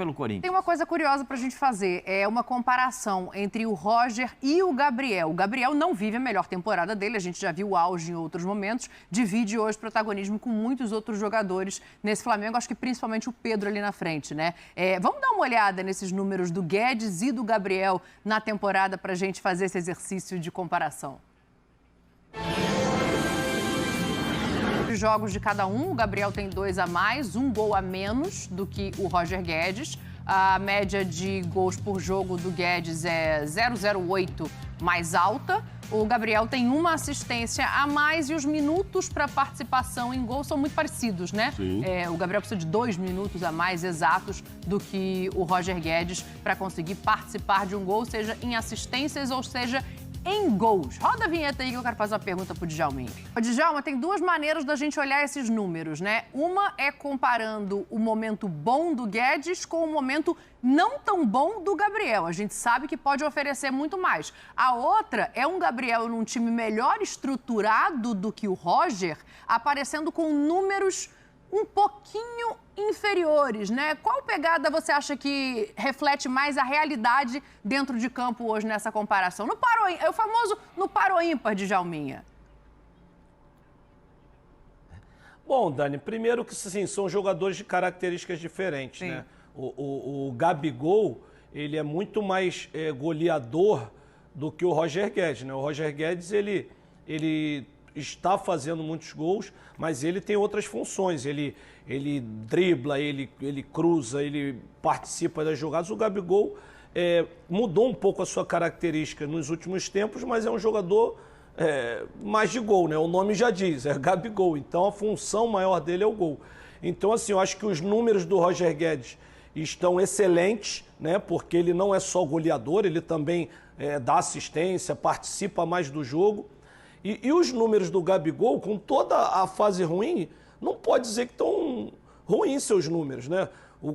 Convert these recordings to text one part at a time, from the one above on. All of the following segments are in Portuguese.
pelo Corinthians. Tem uma coisa curiosa para a gente fazer, é uma comparação entre o Roger e o Gabriel. O Gabriel não vive a melhor temporada dele, a gente já viu o auge em outros momentos, divide hoje protagonismo com muitos outros jogadores nesse Flamengo, acho que principalmente o Pedro ali na frente, né? Vamos dar uma olhada nesses números do Guedes e do Gabriel na temporada para a gente fazer esse exercício de comparação. Jogos de cada um, o Gabriel tem 2 a mais, 1 gol a menos do que o Roger Guedes. A média de gols por jogo do Guedes é 0,08 mais alta. O Gabriel tem 1 assistência a mais e os minutos para participação em gol são muito parecidos, né? Sim. O Gabriel precisa de 2 minutos a mais exatos do que o Roger Guedes para conseguir participar de um gol, seja em assistências ou seja em gols. Roda a vinheta aí que eu quero fazer uma pergunta pro Djalminha. Djalma, tem 2 maneiras da gente olhar esses números, né? Uma é comparando o momento bom do Guedes com o momento não tão bom do Gabriel. A gente sabe que pode oferecer muito mais. A outra é um Gabriel num time melhor estruturado do que o Roger, aparecendo com números um pouquinho inferiores, né? Qual pegada você acha que reflete mais a realidade dentro de campo hoje nessa comparação? É o famoso no par ou ímpar de Djalminha. Bom, Dani, primeiro que sim, são jogadores de características diferentes, Sim. né? O Gabigol, ele é muito mais goleador do que o Roger Guedes, né? O Roger Guedes, ele está fazendo muitos gols, mas ele tem outras funções. Ele dribla, ele cruza, ele participa das jogadas. O Gabigol mudou um pouco a sua característica nos últimos tempos, mas é um jogador mais de gol, né? O nome já diz, é Gabigol. Então a função maior dele é o gol. Então, assim, eu acho que os números do Roger Guedes estão excelentes, né? Porque ele não é só goleador, ele também dá assistência, participa mais do jogo. E os números do Gabigol, com toda a fase ruim, não pode dizer que estão ruins seus números, né?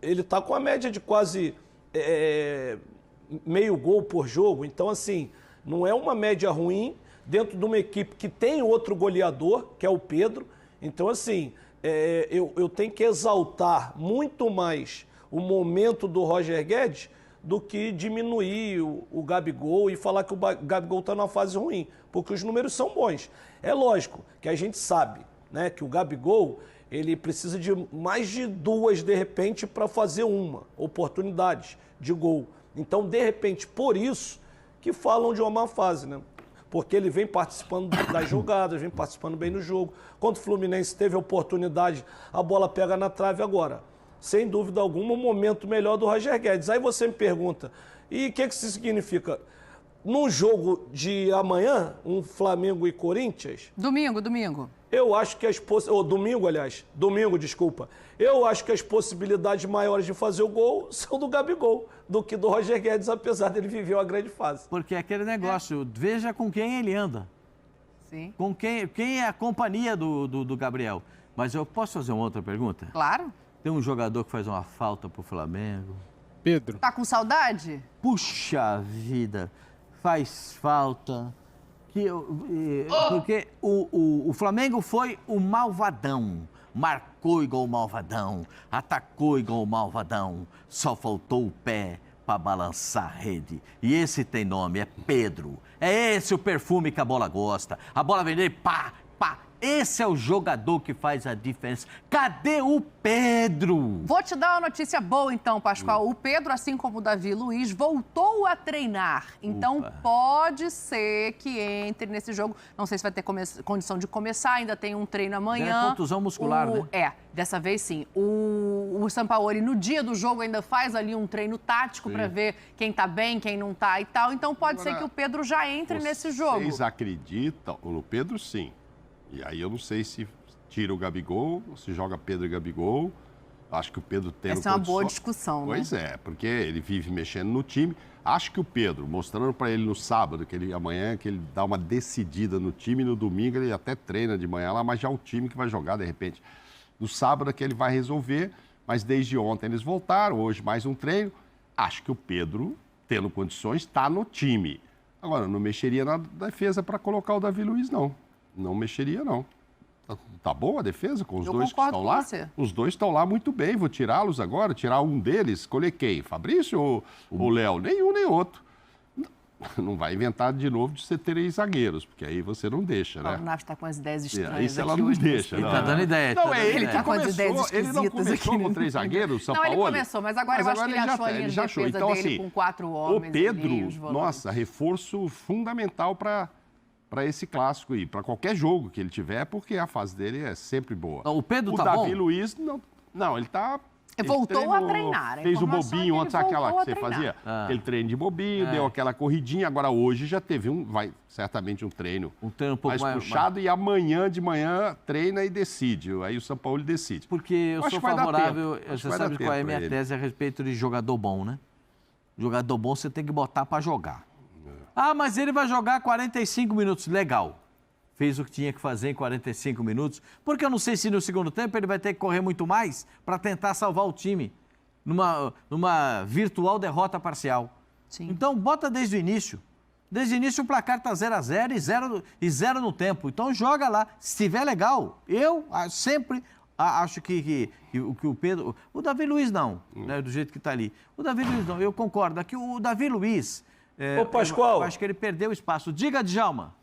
Ele está com a média de quase meio gol por jogo. Então, assim, não é uma média ruim dentro de uma equipe que tem outro goleador, que é o Pedro. Então, assim, eu tenho que exaltar muito mais o momento do Roger Guedes do que diminuir o Gabigol e falar que o Gabigol está numa fase ruim, porque os números são bons. É lógico que a gente sabe, né, que o Gabigol ele precisa de mais de 2, de repente, para fazer uma oportunidade de gol. Então, de repente, por isso que falam de uma má fase, né? Porque ele vem participando das jogadas, vem participando bem no jogo. Quando o Fluminense teve a oportunidade, a bola pega na trave agora. Sem dúvida alguma, um momento melhor do Roger Guedes. Aí você me pergunta, e o que isso significa? No jogo de amanhã, um Flamengo e Corinthians... Domingo. Eu acho que domingo, desculpa. Eu acho que as possibilidades maiores de fazer o gol são do Gabigol, do que do Roger Guedes, apesar dele viver uma grande fase. Porque é aquele negócio, veja com quem ele anda. Sim. Com quem é a companhia do Gabriel. Mas eu posso fazer uma outra pergunta? Claro. Tem um jogador que faz uma falta pro Flamengo. Pedro. Tá com saudade? Puxa vida, faz falta. Porque o Flamengo foi o malvadão. Marcou igual o malvadão, atacou igual o malvadão. Só faltou o pé para balançar a rede. E esse tem nome, é Pedro. É esse o perfume que a bola gosta. A bola vem dele, pá, pá. Esse é o jogador que faz a diferença. Cadê o Pedro? Vou te dar uma notícia boa, então, Pascoal. O Pedro, assim como o Davi Luiz, voltou a treinar. Então, pode ser que entre nesse jogo. Não sei se vai ter condição de começar, ainda tem um treino amanhã. É contusão muscular, né? Dessa vez sim. O Sampaoli, no dia do jogo, ainda faz ali um treino tático para ver quem tá bem, quem não tá e tal. Então, pode ser que o Pedro já entre nesse jogo. Vocês acreditam? No Pedro, sim. E aí eu não sei se tira o Gabigol, ou se joga Pedro e Gabigol. Acho que o Pedro tem... Essa é uma boa discussão, né? Pois é, porque ele vive mexendo no time. Acho que o Pedro, mostrando para ele no sábado, que ele amanhã, que ele dá uma decidida no time, no domingo ele até treina de manhã lá, mas já é o time que vai jogar de repente. No sábado é que ele vai resolver, mas desde ontem eles voltaram, hoje mais um treino. Acho que o Pedro, tendo condições, está no time. Agora, não mexeria na defesa para colocar o Davi Luiz, não. Não mexeria, não. Tá boa a defesa com os Eu dois que concordo estão com lá? você. Os dois estão lá muito bem. Vou tirá-los agora, tirar um deles. Escolher quem? Fabrício ou Léo? Nenhum nem outro. Não vai inventar de novo de você ter 3 zagueiros, porque aí você não deixa, né? O Nath está com as ideias estranhas. Isso ela aqui não hoje deixa. nesse Ele tá dando ideia. Não, tá é dando ele ideia. que Tá com as ideias começou. Ele não esquisitas começou aqui, com né? 3 zagueiros, o São Não, ele Paulo? começou, mas agora eu acho que ele achou a linha de defesa Então, dele assim, com 4 homens. o ali, Pedro, os volantes. nossa, reforço fundamental para esse clássico aí, para qualquer jogo que ele tiver, porque a fase dele é sempre boa. O Pedro tá Davi bom? Luiz, não, ele tá... Ele Voltou a treinar. A Fez o informação é bobinho que antes, ele aquela que voltou a você treinar. fazia. Aquele treino de bobinho, deu aquela corridinha. Agora hoje já teve certamente um treino Um treino um pouco mais puxado e amanhã de manhã treina e decide. Aí o São Paulo decide. Porque eu Acho sou que vai dar favorável, tempo. Acho você que vai dar sabe qual é a tempo minha pra ele. tese a respeito de jogador bom, né? Jogador bom você tem que botar para jogar. Ah, mas ele vai jogar 45 minutos. Legal. Fez o que tinha que fazer em 45 minutos. Porque eu não sei se no segundo tempo ele vai ter que correr muito mais para tentar salvar o time numa virtual derrota parcial. Sim. Então, bota desde o início. Desde o início o placar está 0-0 e 0 no tempo. Então, joga lá. Se estiver legal, eu sempre acho que o Pedro... O Davi Luiz não, né, do jeito que está ali. O Davi Luiz não, eu concordo. Aqui o Davi Luiz... Ô, Pascoal. Eu acho que ele perdeu espaço. Diga, Djalma.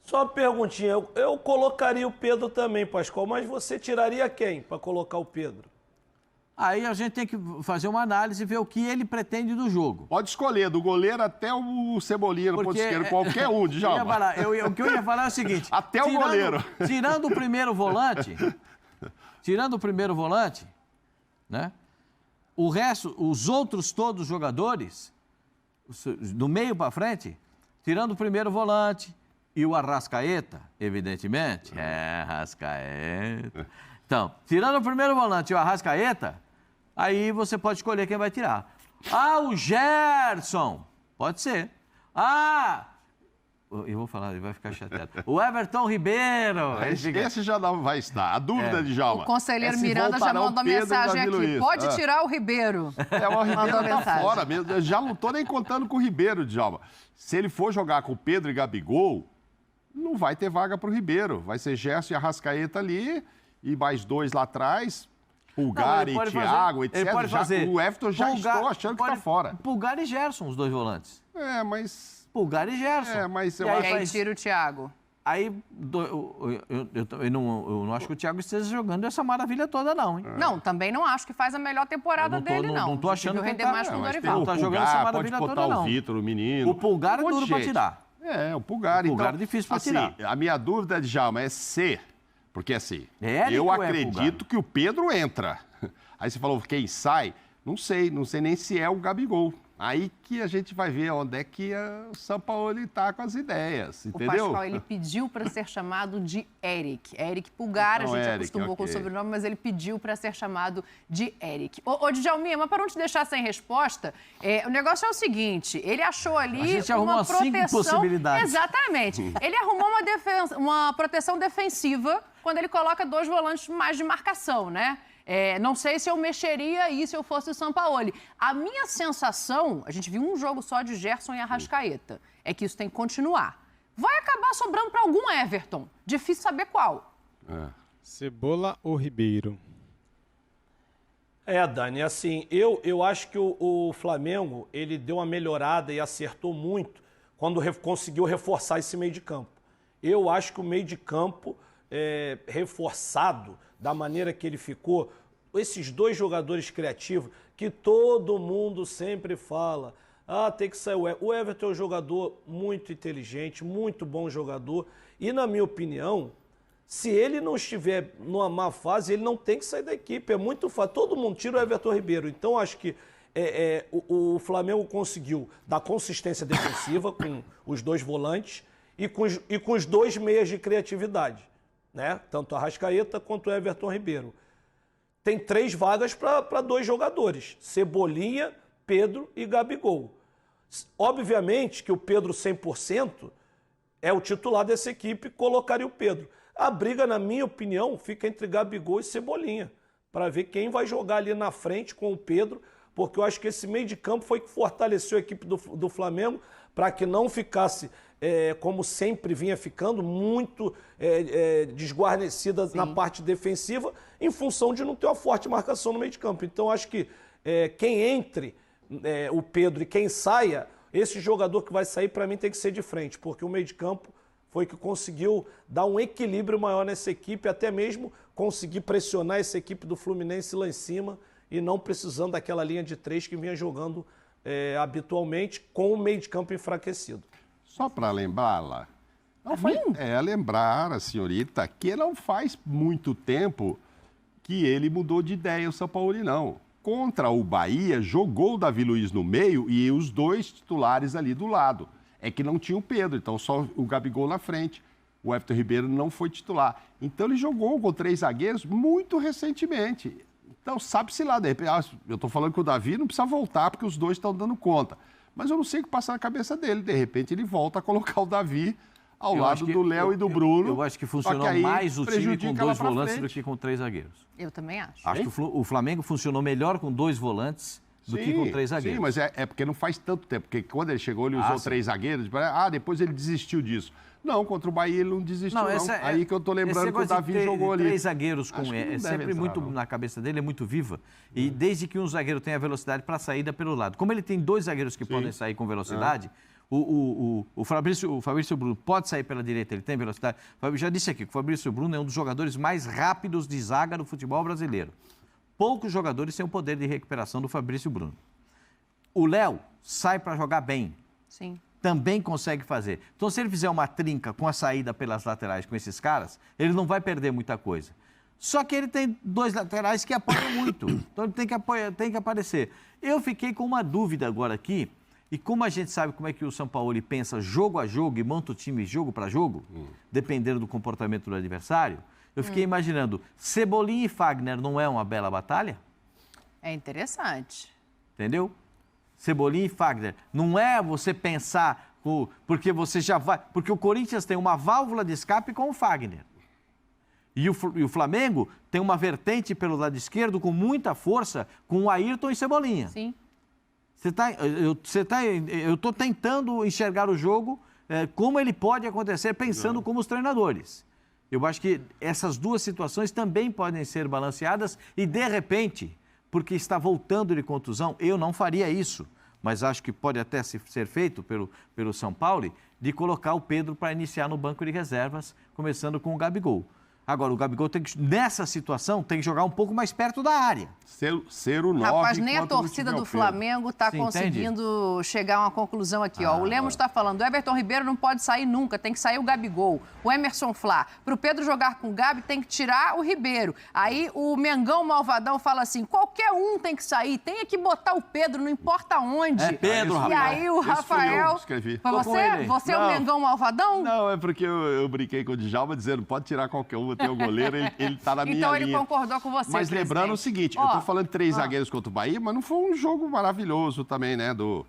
Só uma perguntinha, eu colocaria o Pedro também, Pascoal, mas você tiraria quem para colocar o Pedro? Aí a gente tem que fazer uma análise e ver o que ele pretende do jogo. Pode escolher, do goleiro até o Cebolinha no ponto esquerdo, qualquer um, de Djalma. O que eu ia falar é o seguinte... Até o goleiro. Tirando o primeiro volante, né? O resto, os outros todos jogadores, do meio para frente, tirando o primeiro volante e o Arrascaeta, evidentemente. Arrascaeta. Então, tirando o primeiro volante e o Arrascaeta, aí você pode escolher quem vai tirar. Ah, o Gerson. Pode ser. Ah... Eu vou falar, ele vai ficar chateado. O Everton Ribeiro. Esse já não vai estar. A dúvida de Djalma. O conselheiro é se Miranda já voltarão mandou Pedro e mensagem Davi aqui. Luiz. Pode tirar o Ribeiro. O Ribeiro Mandou tá mensagem. fora mesmo. Eu já não estou nem contando com o Ribeiro, Djalma. Se ele for jogar com o Pedro e Gabigol, não vai ter vaga para o Ribeiro. Vai ser Gerson e Arrascaeta ali e mais 2 lá atrás. Pulgar e Thiago, etc. O Everton já estou achando que está fora. Pulgar e Gerson, os dois volantes. Mas... Pulgar e Gerson. Mas eu E acho... aí tira o Thiago. Aí, eu não acho que o Thiago esteja jogando essa maravilha toda, não, hein? Não, também não acho que faz a melhor temporada dele, não. Não tô achando que render ele tá- mais com o Mas tem Dorival. o Tá jogando Pulgar, essa pode maravilha botar toda, o não. Vitor, o menino. O Pulgar é Um monte duro de pra gente. tirar. O Pulgar. O Pulgar então, é difícil pra assim, tirar. A minha dúvida, Djalma, é se... Porque assim, Érico eu ou é acredito Pulgar? que o Pedro entra. Aí você falou quem sai. Não sei nem se é o Gabigol. Aí que a gente vai ver onde é que o São Paulo está com as ideias, O entendeu? Pascoal, ele pediu para ser chamado de Eric. Eric Pulgar, a Então, gente Eric, acostumou com o ok. sobrenome, mas ele pediu para ser chamado de Eric. Ô, Djalminha, mas para não te deixar sem resposta, o negócio é o seguinte, ele achou ali A gente uma arrumou 5 proteção... possibilidades. Exatamente. Ele arrumou uma proteção defensiva quando ele coloca 2 volantes mais de marcação, né? Não sei se eu mexeria aí se eu fosse o Sampaoli. A minha sensação, a gente viu um jogo só de Gerson e Arrascaeta, é que isso tem que continuar. Vai acabar sobrando para algum Everton. Difícil saber qual. Cebola ou Ribeiro? Dani, assim, eu acho que o Flamengo, ele deu uma melhorada e acertou muito quando conseguiu reforçar esse meio de campo. Eu acho que o meio de campo reforçado da maneira que ele ficou, esses 2 jogadores criativos que todo mundo sempre fala, tem que sair o Everton. O Everton é um jogador muito inteligente, muito bom jogador e, na minha opinião, se ele não estiver numa má fase, ele não tem que sair da equipe, é muito fácil, todo mundo tira o Everton Ribeiro, então acho que o Flamengo conseguiu dar consistência defensiva com os 2 volantes e com os 2 meias de criatividade, né? Tanto a Arrascaeta quanto o Everton Ribeiro. Tem 3 vagas para 2 jogadores, Cebolinha, Pedro e Gabigol. Obviamente que o Pedro 100% é o titular dessa equipe, colocaria o Pedro. A briga, na minha opinião, fica entre Gabigol e Cebolinha, para ver quem vai jogar ali na frente com o Pedro, porque eu acho que esse meio de campo foi que fortaleceu a equipe do Flamengo para que não ficasse como sempre vinha ficando, muito desguarnecida na parte defensiva, em função de não ter uma forte marcação no meio de campo. Então, acho que quem entre, o Pedro, e quem saia, esse jogador que vai sair, para mim, tem que ser de frente, porque o meio de campo foi que conseguiu dar um equilíbrio maior nessa equipe, até mesmo conseguir pressionar essa equipe do Fluminense lá em cima e não precisando daquela linha de 3 que vinha jogando habitualmente com o meio de campo enfraquecido. Só para lembrá-la, lembrar a senhorita que não faz muito tempo que ele mudou de ideia, o Sampaoli não. Contra o Bahia, jogou o Davi Luiz no meio e os dois titulares ali do lado. É que não tinha o Pedro, então só o Gabigol na frente. O Everton Ribeiro não foi titular. Então ele jogou com 3 zagueiros muito recentemente. Então sabe-se lá, de repente, eu estou falando que o Davi não precisa voltar porque os dois estão dando conta. Mas eu não sei o que passa na cabeça dele. De repente ele volta a colocar o Davi ao lado do Léo e do Bruno. Eu acho que funcionou mais o time com 2 volantes do que com 3 zagueiros. Eu também acho. Acho que o Flamengo funcionou melhor com 2 volantes do que com 3 zagueiros. Sim, mas é porque não faz tanto tempo. Porque quando ele chegou, ele usou 3 zagueiros. Depois ele desistiu disso. Não, contra o Bahia ele não desistiu, não. Aí que eu tô lembrando que o Davi jogou ali. 3 zagueiros é sempre muito, na cabeça dele, é muito viva. E desde que um zagueiro tenha velocidade para a saída pelo lado. Como ele tem 2 zagueiros que podem sair com velocidade, o Fabrício Bruno pode sair pela direita, ele tem velocidade. Eu já disse aqui que o Fabrício Bruno é um dos jogadores mais rápidos de zaga do futebol brasileiro. Poucos jogadores têm o poder de recuperação do Fabrício Bruno. O Léo sai para jogar bem. Sim. Também consegue fazer. Então, se ele fizer uma trinca com a saída pelas laterais com esses caras, ele não vai perder muita coisa. Só que ele tem 2 laterais que apoiam muito. Então, ele tem que aparecer. Eu fiquei com uma dúvida agora aqui. E como a gente sabe como é que o Sampaoli pensa jogo a jogo e monta o time jogo para jogo, dependendo do comportamento do adversário, eu fiquei imaginando, Cebolinha e Fagner não é uma bela batalha? É interessante. Entendeu? Cebolinha e Fagner. Não é você pensar, porque você já vai... Porque o Corinthians tem uma válvula de escape com o Fagner. E o Flamengo tem uma vertente pelo lado esquerdo com muita força com o Ayrton e Cebolinha. Sim. Eu estou tentando enxergar o jogo como ele pode acontecer, pensando como os treinadores. Eu acho que essas 2 situações também podem ser balanceadas e, de repente, porque está voltando de contusão, eu não faria isso, mas acho que pode até ser feito pelo São Paulo, de colocar o Pedro para iniciar no banco de reservas, começando com o Gabigol. Agora, o Gabigol nessa situação, tem que jogar um pouco mais perto da área. Ser o 9. Rapaz, nem a torcida do Flamengo está conseguindo chegar a uma conclusão aqui. O Lemos está falando, o Everton Ribeiro não pode sair nunca, tem que sair o Gabigol. O Emerson Flá, para o Pedro jogar com o Gabi, tem que tirar o Ribeiro. Aí o Mengão Malvadão fala assim, qualquer um tem que sair, tem que botar o Pedro, não importa onde. É Pedro, E aí o Rafael... Escrevi. Você é o Mengão Malvadão? Não, é porque eu brinquei com o Djalma dizendo, pode tirar qualquer um, tem o goleiro, ele tá na minha linha. Então ele concordou com você, Mas lembrando o seguinte, eu tô falando 3 zagueiros contra o Bahia, mas não foi um jogo maravilhoso também, né, do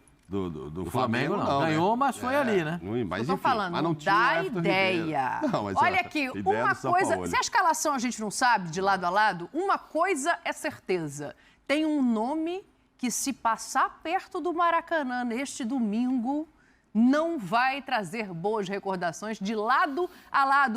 Flamengo, não. Ganhou, mas foi ali, né? Mas, eu tô falando, mas não dá ideia. Não, mas, olha aqui, uma coisa... Se a escalação a gente não sabe, de lado a lado, uma coisa é certeza. Tem um nome que, se passar perto do Maracanã neste domingo, não vai trazer boas recordações de lado a lado.